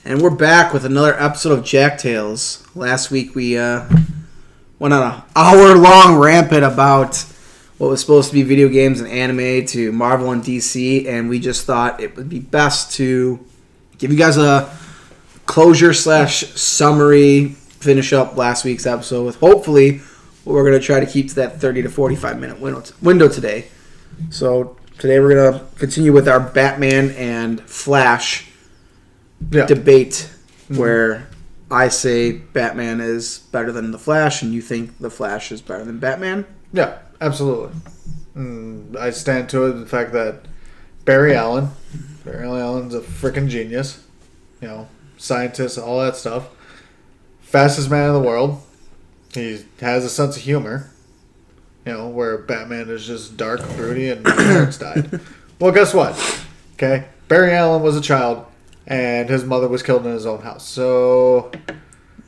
And we're back with another episode of Jack Tales. Last week we went on an hour-long rampant about what was supposed to be video games and anime to Marvel and DC, and we just thought it would be best to give you guys a closure/summary, finish up last week's episode with hopefully what we're going to try to keep to that 30 to 45 minute window today. So today we're going to continue with our Batman and Flash debate, where I say Batman is better than the Flash, and you think the Flash is better than Batman. Yeah, absolutely. I stand to it. The fact that Barry Allen's a freaking genius. You know, scientist, all that stuff. Fastest man in the world. He has a sense of humor. You know, where Batman is just dark, broody, and his parents died. Well, guess what? Okay, Barry Allen was a child, and his mother was killed in his own house. So,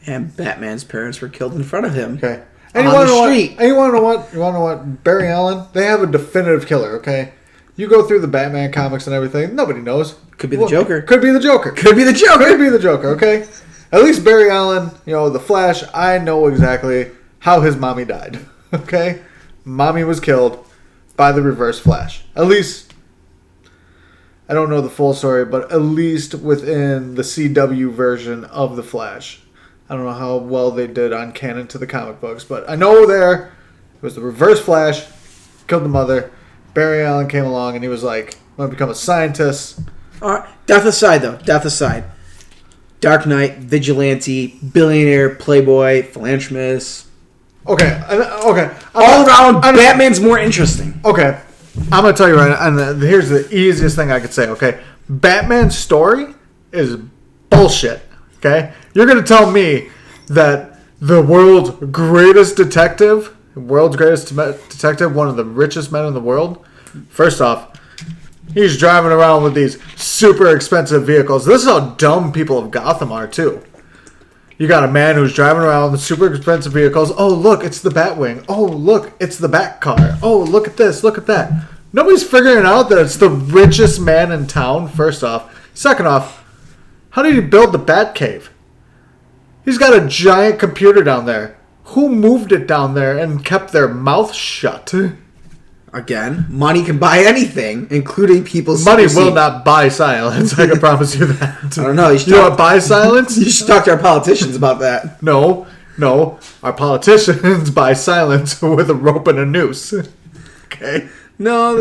and Batman's parents were killed in front of him. Okay, and on the street. And you want to know what? You want to know what? Barry Allen, they have a definitive killer. Okay, you go through the Batman comics and everything. Nobody knows. Could be the Joker. Could be the Joker. Could be the Joker. Could be the Joker. Okay, at least Barry Allen. You know, the Flash. I know exactly how his mommy died. Okay, mommy was killed by the Reverse Flash. At least. I don't know the full story, but at least within the CW version of The Flash. I don't know how well they did on canon to the comic books, but I know it was the Reverse Flash, killed the mother. Barry Allen came along and he was like, I'm going to become a scientist. Death aside. Dark Knight, vigilante, billionaire, playboy, philanthropist. Okay. All around, Batman's more interesting. Okay. I'm going to tell you right now, and here's the easiest thing I could say, okay? Batman's story is bullshit, okay? You're going to tell me that the world's greatest detective, one of the richest men in the world, first off, he's driving around with these super expensive vehicles. This is how dumb people of Gotham are, too. You got a man who's driving around with super expensive vehicles. Oh, look, it's the Batwing. Oh, look, it's the Batcar. Oh, look at this, look at that. Nobody's figuring out that it's the richest man in town, first off. Second off, how did he build the Batcave? He's got a giant computer down there. Who moved it down there and kept their mouth shut? Again, money can buy anything, including people's money will not buy silence. I can promise you that. I don't know. You want to buy silence? You should talk to our politicians about that. No. Our politicians buy silence with a rope and a noose. Okay. No,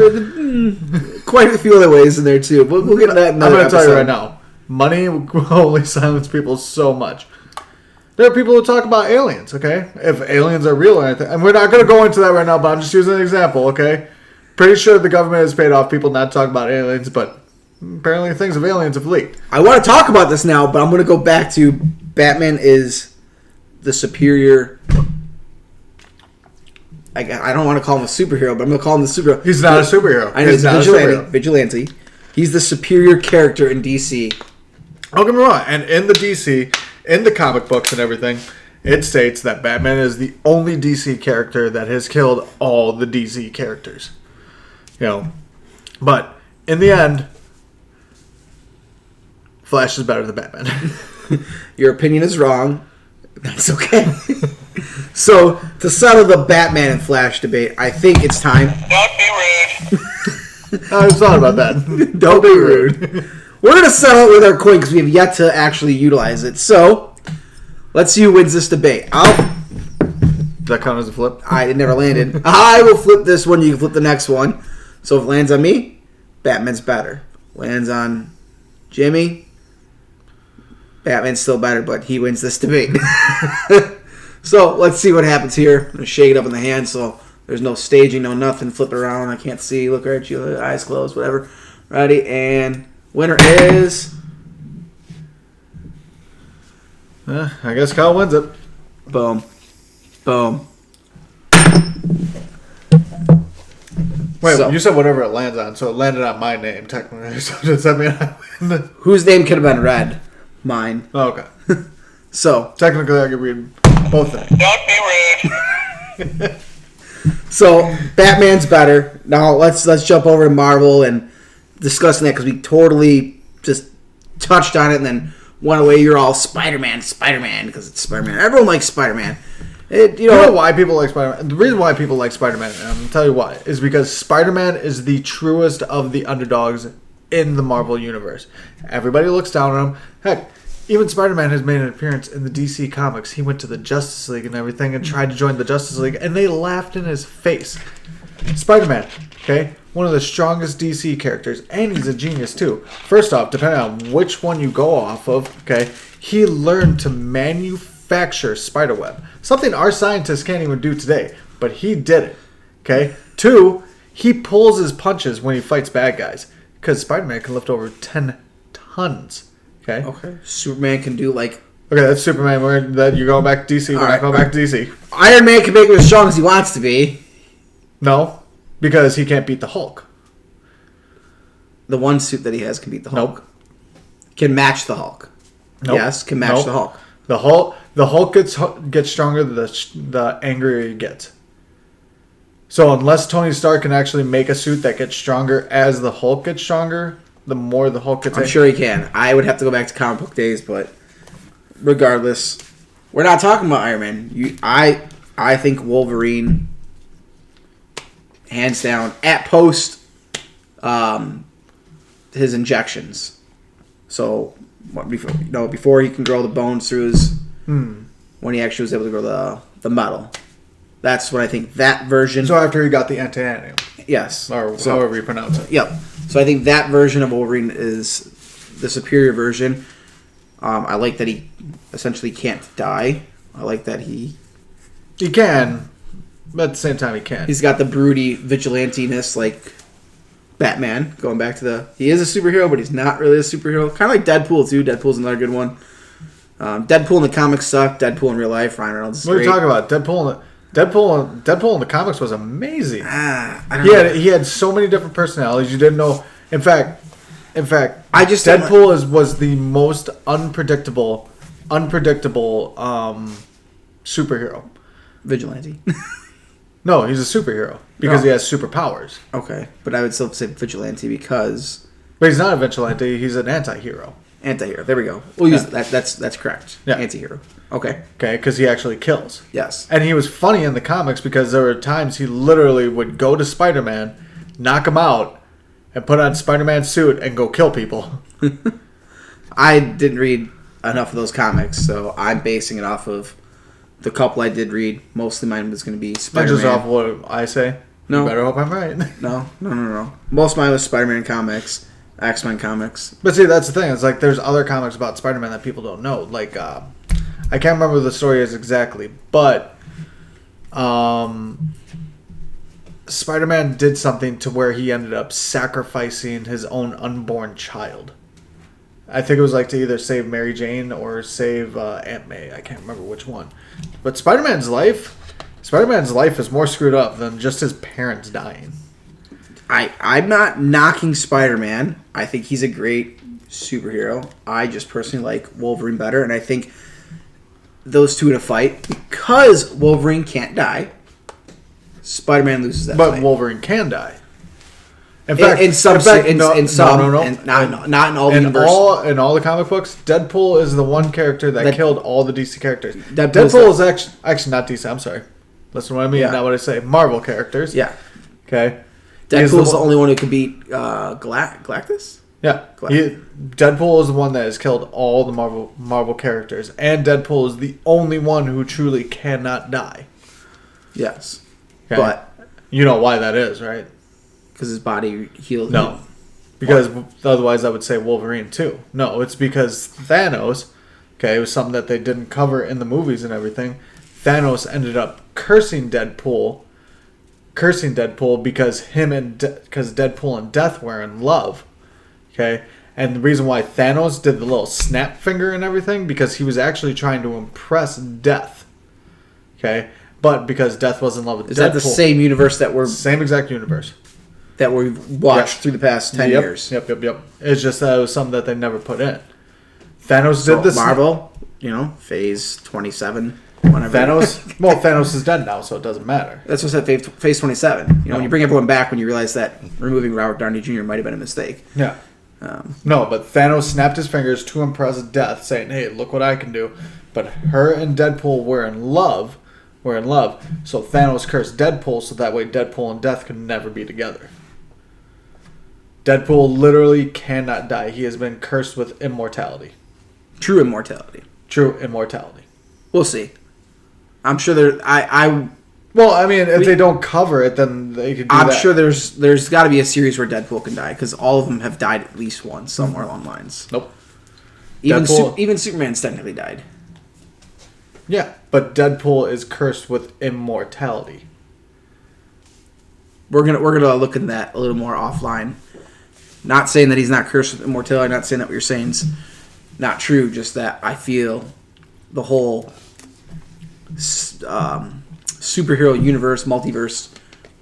quite a few other ways in there too. We'll get to that in another episode. I'm going to tell you right now. Money will only silence people so much. There are people who talk about aliens, okay? If aliens are real or anything. And we're not going to go into that right now, but I'm just using an example, okay? Pretty sure the government has paid off people not talking about aliens, but apparently things of aliens have leaked. I want to talk about this now, but I'm going to go back to Batman is the superior... I don't want to call him a superhero, but I'm going to call him the superhero. He's not a superhero. I know, he's a vigilante. He's the superior character in DC. Don't get me wrong. And in the DC... in the comic books and everything, it states that Batman is the only DC character that has killed all the DC characters. You know, but in the end, Flash is better than Batman. Your opinion is wrong. That's okay. So, to settle the Batman and Flash debate, I think it's time. Don't be rude. I just thought about that. Don't be rude. We're going to settle it with our coin because we have yet to actually utilize it. So, let's see who wins this debate. Does that count as a flip? It never landed. I will flip this one. You can flip the next one. So, if it lands on me, Batman's better. Lands on Jimmy, Batman's still better, but he wins this debate. So, let's see what happens here. I'm going to shake it up in the hand so there's no staging, no nothing. Flip it around. I can't see. Look right at you. Eyes closed, whatever. Ready, and... winner is... I guess Kyle wins it. Boom. Wait, so, you said whatever it lands on, so it landed on my name, technically. So does that mean I win? Whose name could have been red? Mine. Oh, okay. So... technically, I could read both things. Don't be rude. So, Batman's better. Now, let's jump over to Marvel and discussing that because we totally just touched on it and then went away. You're all Spider-Man, because it's Spider-Man. Everyone likes Spider-Man. You You know why people like Spider-Man? The reason why people like Spider-Man, and I'm going to tell you why, is because Spider-Man is the truest of the underdogs in the Marvel Universe. Everybody looks down on him. Heck, even Spider-Man has made an appearance in the DC Comics. He went to the Justice League and everything and tried to join the Justice League, and they laughed in his face. Spider-Man, okay? One of the strongest DC characters, and he's a genius too. First off, depending on which one you go off of, okay, he learned to manufacture spiderweb. Something our scientists can't even do today, but he did it, okay? 2, he pulls his punches when he fights bad guys, because Spider-Man can lift over 10 tons, okay? Okay. Superman can do like... Okay, that's Superman. You're going back to DC. We're not going back to DC. Iron Man can make him as strong as he wants to be. No, because he can't beat the Hulk. The one suit that he has can beat the Hulk. Nope. Can match the Hulk. Nope. Yes, can match Nope. the Hulk. The Hulk gets stronger the angrier he gets. So unless Tony Stark can actually make a suit that gets stronger as the Hulk gets stronger, the more the Hulk gets I'm sure he can. I would have to go back to comic book days, but regardless, we're not talking about Iron Man. I think Wolverine, hands down, at post his injections. So before he can grow the bones through his, when he actually was able to grow the metal. That's what I think that version. So after he got the anti-anium. Yes. Or however you pronounce it. Yep. So I think that version of Wolverine is the superior version. I like that he essentially can't die. I like that he can, but at the same time he can't. He's got the broody vigilantiness like Batman. Going back to he is a superhero, but he's not really a superhero. Kind of like Deadpool too. Deadpool's another good one. Deadpool in the comics sucked. Deadpool in real life, Ryan Reynolds is What are great. you talking about? Deadpool in the comics was amazing. I don't know. He had so many different personalities you didn't know. In fact, I just Deadpool was the most unpredictable superhero. vigilante. No, he's a superhero because No. he has superpowers. Okay, but I would still say vigilante because But he's not a vigilante. He's an anti-hero. anti-hero. There we go. We'll use that. That's correct. Yeah. Anti-hero. Okay. Okay, because he actually kills. Yes. And he was funny in the comics because there were times he literally would go to Spider-Man, knock him out, and put on Spider-Man's suit and go kill people. I didn't read enough of those comics, so I'm basing it off of the couple I did read. Mostly mine was going to be Not Spider-Man. just off what I say. No. You better hope I'm right. No. Most of mine was Spider-Man comics, X-Men comics. But see, that's the thing. It's like there's other comics about Spider-Man that people don't know. Like, I can't remember what the story is exactly, but Spider-Man did something to where he ended up sacrificing his own unborn child. I think it was like to either save Mary Jane or save Aunt May. I can't remember which one. But Spider-Man's life is more screwed up than just his parents dying. I'm not knocking Spider-Man. I think he's a great superhero. I just personally like Wolverine better, and I think those two in a fight, because Wolverine can't die, Spider-Man loses that But fight. Wolverine can die. Not in all the universe. In all the comic books, Deadpool is the one character that killed all the DC characters. Deadpool's Deadpool is actually not DC. I'm sorry. Listen to what I mean. Yeah. Not what I say. Marvel characters. Yeah. Okay. Deadpool's the only one who could beat Galactus? Yeah. Deadpool is the one that has killed all the Marvel characters, and Deadpool is the only one who truly cannot die. Yes. Okay? But you know why that is, right? because his body healed. No. Because otherwise I would say Wolverine too. No, it's because Thanos, okay, it was something that they didn't cover in the movies and everything. Thanos ended up cursing Deadpool because because Deadpool and Death were in love. Okay? And the reason why Thanos did the little snap finger and everything, because he was actually trying to impress Death. Okay? But because Death was in love with Deadpool. Is that the same universe that Same exact universe. that we've watched through the past 10 years? Yep. It's just that it was something that they never put in. Thanos did this. Marvel, phase 27, whenever. Thanos is dead now, so it doesn't matter. That's what I said, phase 27. When you bring everyone back, when you realize that removing Robert Downey Jr. might have been a mistake. Yeah. No, but Thanos snapped his fingers to impress Death, saying, "Hey, look what I can do." But her and Deadpool were in love. So Thanos cursed Deadpool so that way Deadpool and Death could never be together. Deadpool literally cannot die. He has been cursed with immortality. True immortality. True immortality. We'll see. I'm sure there. Well, I mean, if they don't cover it, then they could do I'm that. sure there's got to be a series where Deadpool can die because all of them have died at least once somewhere along the lines. Nope. Even Superman's technically died. Yeah, but Deadpool is cursed with immortality. We're gonna look at that a little more offline. Not saying that he's not cursed with immortality. Not saying that what you're saying is not true. Just that I feel the whole superhero universe, multiverse,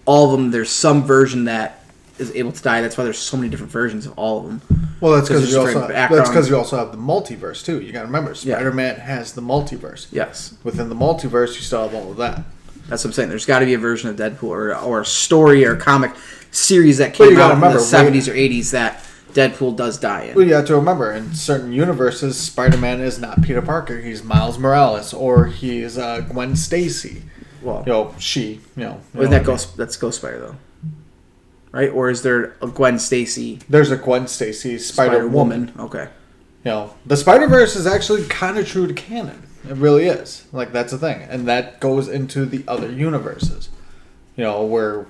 all of them. There's some version that is able to die. That's why there's so many different versions of all of them. Well, that's because you background. you also have the multiverse too. You got to remember, Spider-Man has the multiverse. Yes. Within the multiverse, you still have all of that. That's what I'm saying. There's got to be a version of Deadpool or a story or a comic series that came out in the 70s or 80s that Deadpool does die in. Well, you have to remember, in certain universes, Spider-Man is not Peter Parker. He's Miles Morales, or he's Gwen Stacy. Well, that's Ghost Spider though, right? Or is there a Gwen Stacy? There's a Gwen Stacy Spider-Woman. Okay. The Spider-Verse is actually kind of true to canon. It really is. Like, that's the thing. And that goes into the other universes. Where,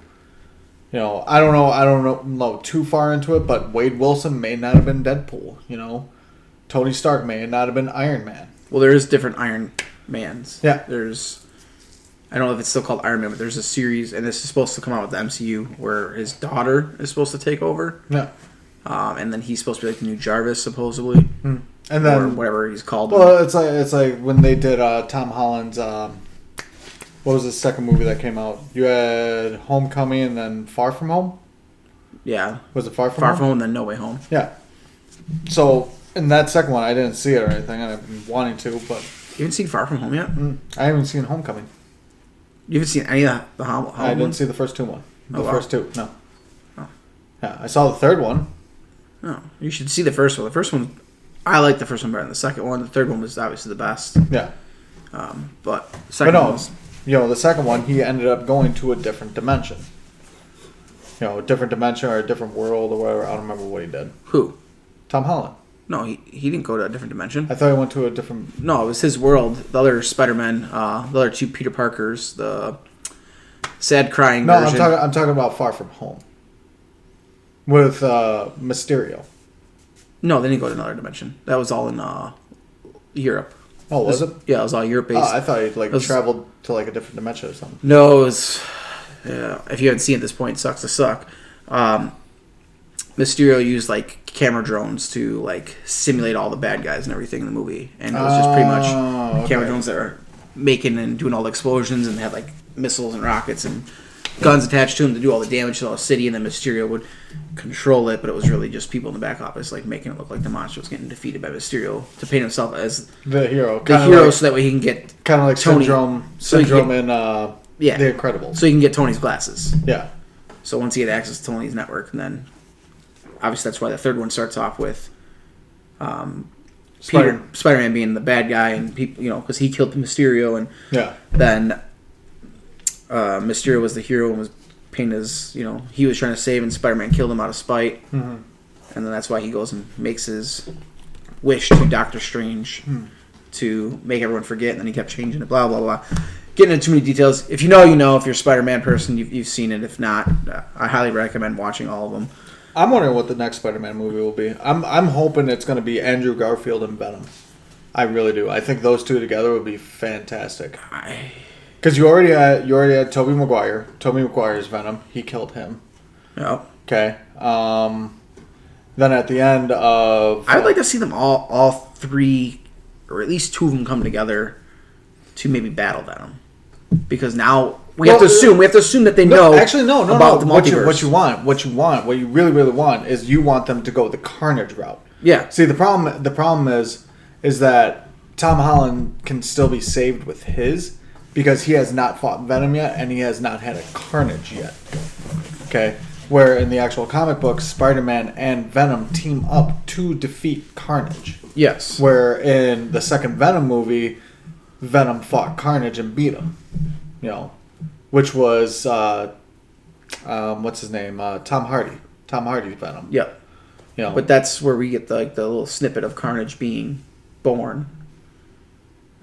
I don't know too far into it, but Wade Wilson may not have been Deadpool. Tony Stark may not have been Iron Man. Well, there is different Iron Mans. Yeah. I don't know if it's still called Iron Man, but there's a series, and this is supposed to come out with the MCU, where his daughter is supposed to take over. Yeah. And then he's supposed to be like the new Jarvis, supposedly. Hmm. And then, or whatever he's called. Well, it's like when they did Tom Holland's, what was the second movie that came out? You had Homecoming and then Far From Home? Yeah. Was it Far From Home? Far From Home and then No Way Home. Yeah. So, in that second one, I didn't see it or anything, and I've been wanting to, but... You haven't seen Far From Home yet? I haven't seen Homecoming. You haven't seen any of the Home I didn't ones? see the first two. The wow. first two, no. Oh. Yeah, I saw the third one. No, you should see the first one. The first one, I like the first one better than the second one. The third one was obviously the best. Yeah. But the second one was... the second one, he ended up going to a different dimension. A different dimension or a different world or whatever. I don't remember what he did. Who? Tom Holland. No, he didn't go to a different dimension. I thought he went to a different... No, it was his world. The other Spider-Man, the other two Peter Parkers, the sad crying version. No, I'm talking about Far From Home. With Mysterio. No, they didn't go to another dimension. That was all in Europe. Oh, was it? Yeah, it was all Europe-based. I thought he traveled to a different dimension or something. No, it was... if you haven't seen it at this point, it sucks to suck. Mysterio used camera drones to simulate all the bad guys and everything in the movie, and it was just pretty much camera drones that were making and doing all the explosions, and they had missiles and rockets and guns attached to them to do all the damage to the city, and then Mysterio would control it, but it was really just people in the back office making it look like the monster was getting defeated by Mysterio to paint himself as the hero, so that way he can get kind of like Tony, syndrome in The Incredibles, so he can get Tony's glasses. Yeah. So once he had access to Tony's network, and then obviously that's why the third one starts off with Spider-Man being the bad guy, and people, because he killed Mysterio, and then Mysterio was the hero and was painted as, he was trying to save, and Spider-Man killed him out of spite, and then that's why he goes and makes his wish to Doctor Strange to make everyone forget, and then he kept changing it, blah, blah, blah. Getting into too many details. If you know, you know. If you're a Spider-Man person, you've seen it. If not, I highly recommend watching all of them. I'm wondering what the next Spider-Man movie will be. I'm hoping it's going to be Andrew Garfield and Venom. I really do. I think those two together would be fantastic. Because you already had Tobey Maguire. Tobey Maguire's Venom. He killed him. Yep. Okay. Then at the end of... I would like to see them all three, or at least two of them come together to maybe battle Venom. Because now we have to assume that they know about the multiverse. What you really, really want is you want them to go the Carnage route. Yeah. See, the problem is that Tom Holland can still be saved with his, because he has not fought Venom yet, and he has not had a Carnage yet. Okay? where in the actual comic book, Spider-Man and Venom team up to defeat Carnage. Yes. Where in the second Venom movie, Venom fought Carnage and beat him. You know, which was what's his name? Tom Hardy. Tom Hardy's Venom. Yep. You know, But that's where we get the little snippet of Carnage being born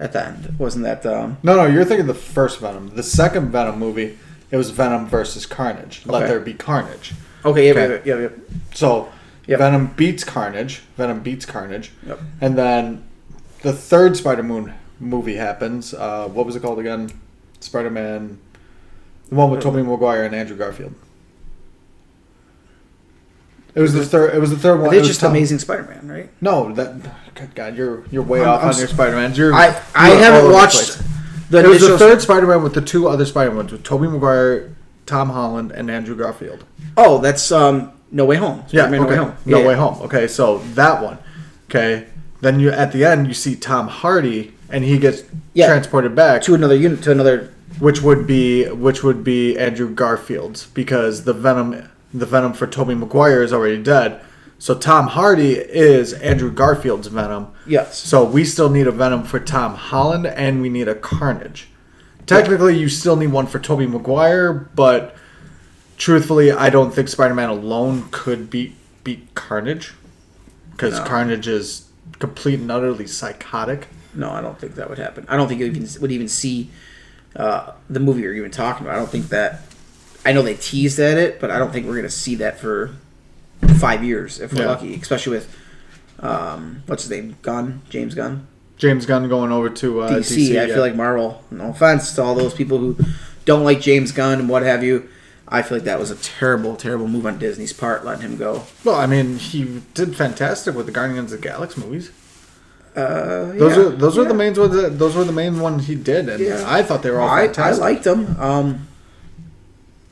at the end. Wasn't that... No, you're thinking the first Venom. The second Venom movie, it was Venom versus Carnage. Let Okay. there be Carnage. Okay, Okay. yeah. So, Yep. Venom beats Carnage. Yep. And then the third Spider-Man movie happens. What was it called again? Spider-Man... The one with Tobey Maguire and Andrew Garfield. It was the third. It was the third one. It's just Amazing Spider-Man, right? No, that. Good God, you're way off on your Spider-Mans. I haven't watched the It was the initial... third Spider-Man with the two other Spider-Mans with Tobey Maguire, Tom Holland, and Andrew Garfield. Oh, that's No Way Home. Yeah, Spider-Man okay. No Way Home. No Yeah. Way Home. Okay, so that one. Okay, then you at the end you see Tom Hardy and he gets transported back To another unit, to another... which would be Andrew Garfield's because the Venom for Tobey Maguire is already dead. So Tom Hardy is Andrew Garfield's Venom. Yes. So we still need a Venom for Tom Holland and we need a Carnage. Technically, you still need one for Tobey Maguire, but truthfully, I don't think Spider-Man alone could beat Carnage because Carnage is complete and utterly psychotic. No, I don't think that would happen. I don't think you would even see the movie you're even talking about. I don't think that... I know they teased at it, but I don't think we're going to see that for 5 years, if we're lucky. Especially with, what's his name? James Gunn? James Gunn going over to DC. I feel like Marvel, no offense to all those people who don't like James Gunn and what have you, I feel like that was a terrible, terrible move on Disney's part, letting him go. Well, I mean, he did fantastic with the Guardians of the Galaxy movies. Those were the main ones. Those were the main ones he did, and I thought they were all fantastic. I liked them.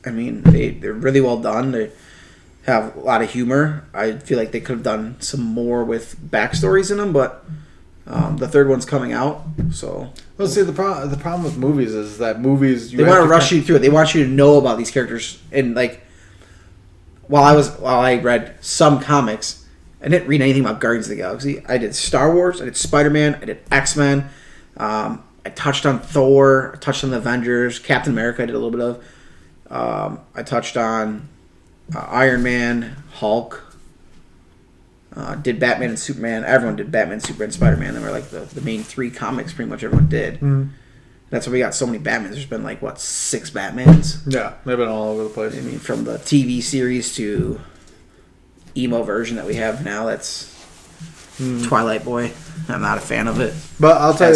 I mean, they're really well done. They have a lot of humor. I feel like they could have done some more with backstories in them, but the third one's coming out, so... Well, see, the problem with movies is that movies... They want to rush you through it. They want you to know about these characters. And, like, while I read some comics, I didn't read anything about Guardians of the Galaxy. I did Star Wars, I did Spider-Man, I did X-Men, I touched on Thor, I touched on the Avengers, Captain America I did a little bit of. I touched on Iron Man, Hulk, did Batman and Superman. Everyone did Batman, Superman, Spider-Man. They were like the main three comics pretty much everyone did. Mm. That's why we got so many Batmans. There's been 6 Batmans. Yeah, they've been all over the place. I mean, from the TV series to emo version that we have now, that's Twilight Boy. I'm not a fan of it. But I'll tell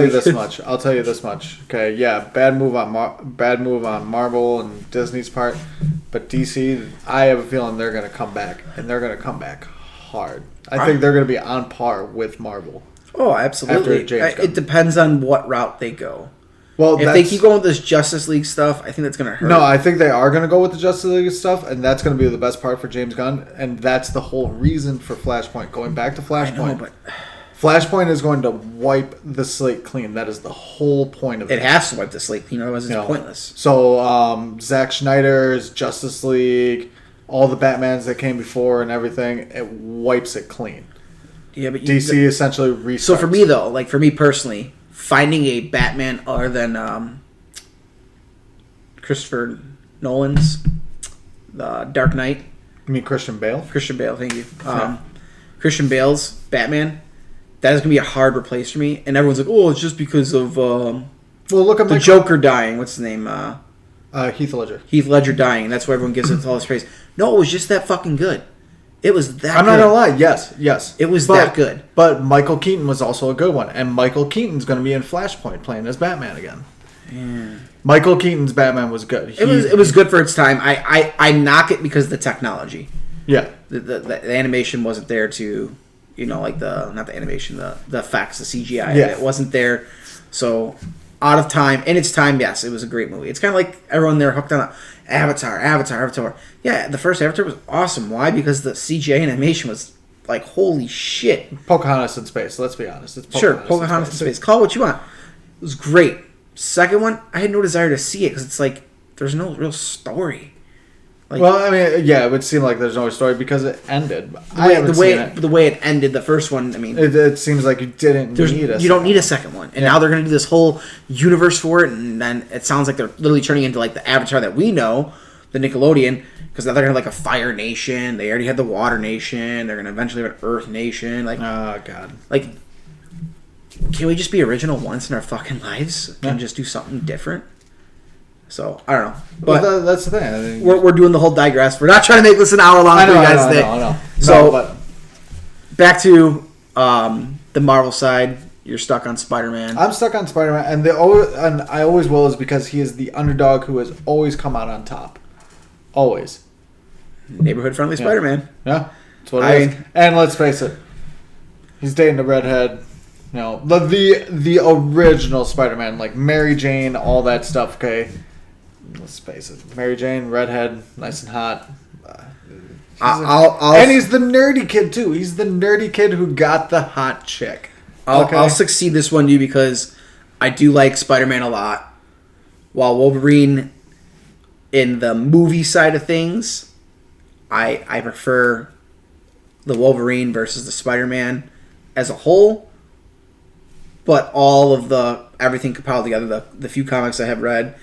you week. this much. Okay, yeah, bad move on Marvel and Disney's part, but DC, I have a feeling they're going to come back, and they're going to come back hard. I think they're going to be on par with Marvel. Oh, absolutely. After James Gunn. It depends on what route they go. Well, if they keep going with this Justice League stuff, I think that's going to hurt. No, I think they are going to go with the Justice League stuff, and that's going to be the best part for James Gunn, and that's the whole reason for Flashpoint. Going back to Flashpoint. I know, but Flashpoint is going to wipe the slate clean. That is the whole point of it. It has to wipe the slate clean, otherwise it's pointless. So, Zack Snyder's Justice League, all the Batmans that came before and everything, it wipes it clean. Yeah, but DC essentially restarts. So for me, though, for me personally, finding a Batman other than Christopher Nolan's The Dark Knight. You mean Christian Bale? Christian Bale, thank you. Christian Bale's Batman, that is going to be a hard replace for me. And everyone's like, oh, it's just because of Well, look at the Joker dying. What's his name? Heath Ledger. Heath Ledger dying. And that's why everyone gives it all this praise. No, it was just that fucking good. It was that I'm good. not going to lie. Yes. It was that good. But Michael Keaton was also a good one. And Michael Keaton's going to be in Flashpoint playing as Batman again. Yeah. Michael Keaton's Batman was good. It was good for its time. I knock it because of the technology. Yeah. The animation wasn't there to, not the animation, the effects, the CGI. Yeah. It wasn't there. So, out of time. In its time, yes, it was a great movie. It's kind of like everyone there hooked on Avatar. Yeah, the first Avatar was awesome. Why? Because the CGI animation was like, holy shit. Pocahontas in space, let's be honest. It's Pocahontas in space. Call it what you want. It was great. Second one, I had no desire to see it because it's like, there's no real story. Like, well, I mean, yeah, it would seem like there's no story because it ended. The way it ended, the first one, I mean, it seems like you didn't need a. You don't need a second one, and now they're going to do this whole universe for it, and then it sounds like they're literally turning into like the Avatar that we know, the Nickelodeon, because now they're going to have like a Fire Nation. They already had the Water Nation. They're going to eventually have an Earth Nation. Like, oh god, like, can we just be original once in our fucking lives and just do something different? So I don't know, but well, that's the thing. I mean, we're doing the whole digress. We're not trying to make this an hour long for you guys today. I know. So but back to the Marvel side. You're stuck on Spider-Man. I'm stuck on Spider-Man, and I always will, is because he is the underdog who has always come out on top. Always. Neighborhood friendly Spider-Man. Yeah, that's what it is. And let's face it, he's dating the redhead. You know, the original Spider-Man, like Mary Jane, all that stuff. Okay, let's face it, Mary Jane, redhead, nice and hot. And he's the nerdy kid too. He's the nerdy kid who got the hot chick. I'll succeed this one, too, because I do like Spider-Man a lot. While Wolverine, in the movie side of things, I prefer the Wolverine versus the Spider-Man as a whole. But all of everything compiled together, the few comics I have read,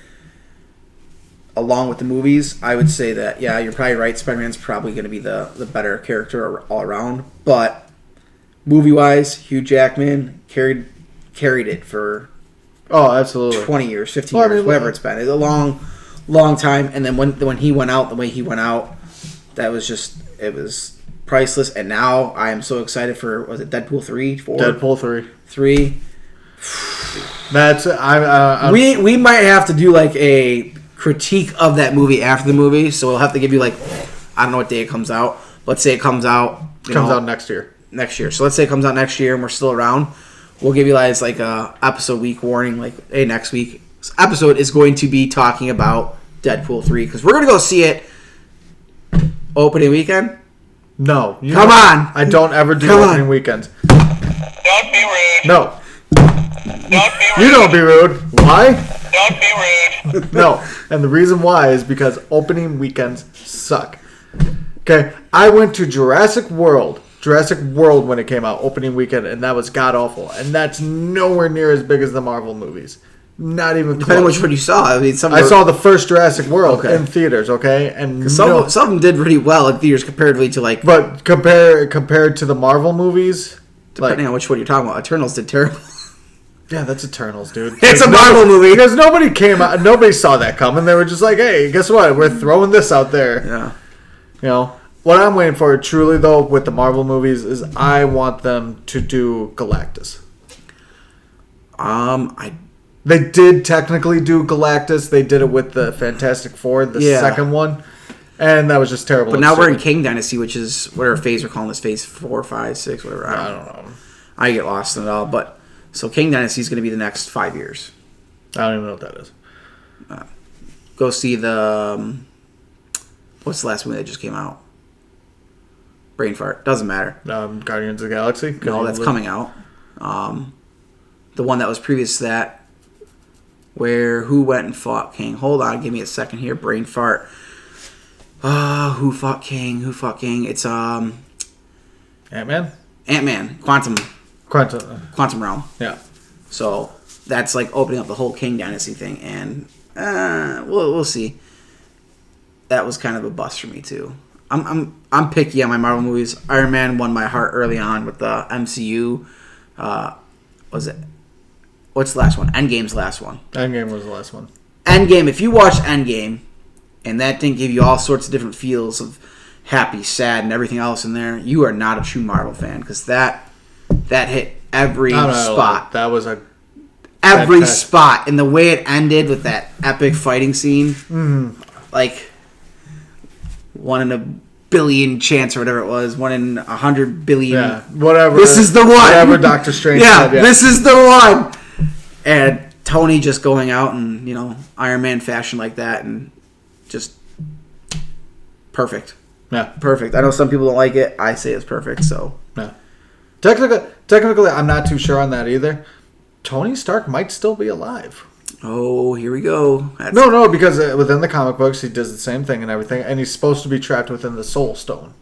along with the movies, I would say that, yeah, you're probably right. Spider-Man's probably going to be the better character all around. But movie-wise, Hugh Jackman carried it for absolutely 20 years, 15 years, whatever it's been. It's a long time. And then when he went out the way he went out, that was just, it was priceless. And now I am so excited for, was it Deadpool 3? 4? Deadpool 3. 3. That's we might have to do like a critique of that movie after the movie, so we'll have to give you like, I don't know what day it comes out. Let's say it comes out next year. So let's say it comes out next year and we're still around. We'll give you guys like a episode week warning, like, hey, next week's episode is going to be talking about Deadpool 3 because we're gonna go see it opening weekend. No, come on! I don't ever do opening weekends. Don't be rude. No. Don't be rude. You don't be rude. Why? Don't be rude. No. And the reason why is because opening weekends suck. Okay? I went to Jurassic World when it came out, opening weekend, and that was god-awful. And that's nowhere near as big as the Marvel movies. Not even close. Depending on which one you saw. I mean, I saw the first Jurassic World in theaters, okay? And some of them did really well in theaters comparatively to like... But compared to the Marvel movies... Depending on which one you're talking about. Eternals did terrible. Yeah, that's Eternals, dude. It's a Marvel movie. Because nobody saw that coming. They were just like, hey, guess what? We're throwing this out there. Yeah. You know, what I'm waiting for, truly, though, with the Marvel movies, is I want them to do Galactus. They did technically do Galactus. They did it with the Fantastic Four, the second one. And that was just terrible. But now we're in King Dynasty, which is whatever phase we're calling this, phase 4, 5, 6, whatever. I don't know. I get lost in it all. But so King Dynasty is going to be the next 5 years. I don't even know what that is. Go see the... what's the last movie that just came out? Brain fart. Doesn't matter. Guardians of the Galaxy? No, that's coming out. The one that was previous to that, who went and fought King? Hold on, give me a second here. Brain fart. Who fought King? It's Ant-Man? Ant-Man. Quantum Realm. Yeah. So that's like opening up the whole King Dynasty thing, and we'll see. That was kind of a bust for me too. I'm picky on my Marvel movies. Iron Man won my heart early on with the MCU. Was it? What's the last one? Endgame's the last one. Endgame was the last one. Endgame. If you watch Endgame, and that didn't give you all sorts of different feels of happy, sad, and everything else in there, you are not a true Marvel fan because that hit every spot. That was every spot, and the way it ended with that epic fighting scene, like 1 in a billion chance or whatever it was, 1 in 100 billion. Yeah, whatever. This is the one. Whatever Doctor Strange said. Yeah, this is the one. And Tony just going out and Iron Man fashion like that and just perfect. Yeah, perfect. I know some people don't like it. I say it's perfect. So yeah. Technically, I'm not too sure on that either. Tony Stark might still be alive. Oh, here we go. No, because within the comic books, he does the same thing and everything, and he's supposed to be trapped within the Soul Stone.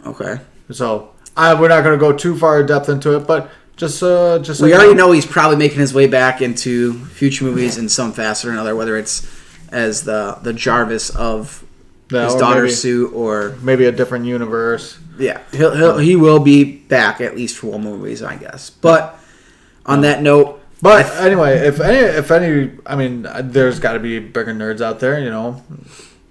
Okay. So, we're not going to go too far in depth into it, but just we already know he's probably making his way back into future movies in some facet or another, whether it's as the Jarvis of his daughter's suit or maybe a different universe. Yeah, he will be back at least for one movies, I guess. But on that note. But anyway, if any, I mean, there's got to be bigger nerds out there, you know,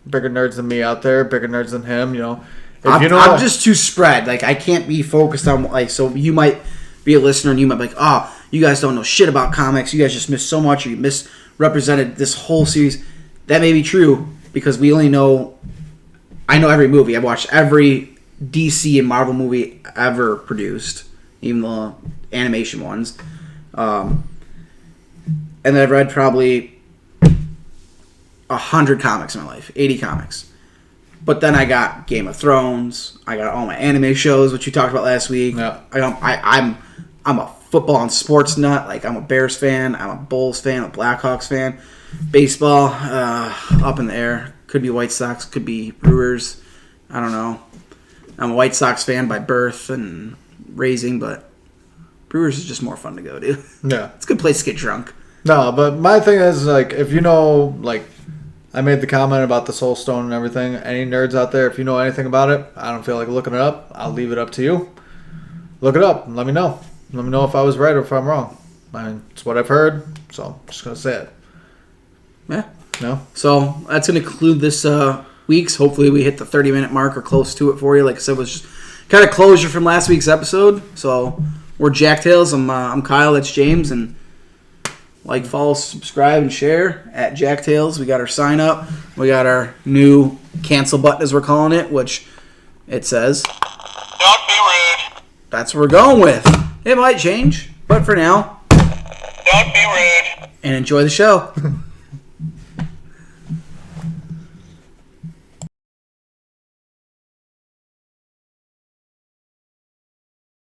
bigger nerds than me out there, bigger nerds than him, you know. I'm just too spread. Like, I can't be focused on, like, so you might be a listener and you might be like, oh, you guys don't know shit about comics. You guys just missed so much, or you misrepresented this whole series. That may be true because we only know, I know every movie. I've watched every DC and Marvel movie ever produced, even the animation ones. And I've read probably 100 comics in my life, 80 comics. But then I got Game of Thrones. I got all my anime shows, which you talked about last week. Yeah. I'm a football and sports nut. Like, I'm a Bears fan. I'm a Bulls fan. I'm a Blackhawks fan. Baseball, up in the air. Could be White Sox. Could be Brewers. I don't know. I'm a White Sox fan by birth and raising, but Brewers is just more fun to go to. Yeah. It's a good place to get drunk. No, but my thing is, like, if you know, like, I made the comment about the Soul Stone and everything. Any nerds out there, if you know anything about it, I don't feel like looking it up. I'll leave it up to you. Look it up and let me know. Let me know if I was right or if I'm wrong. I mean, it's what I've heard, so I'm just going to say it. Yeah. No? So that's going to conclude this week's. Hopefully we hit the 30-minute mark or close to it for you. Like I said, it was just kind of closure from last week's episode. So we're Jack Tales. I'm Kyle. That's James. And like, follow, subscribe, and share at Jack Tales. We got our sign up. We got our new cancel button, as we're calling it, which it says. Don't be rude. That's what we're going with. It might change, but for now. Don't be rude. And enjoy the show.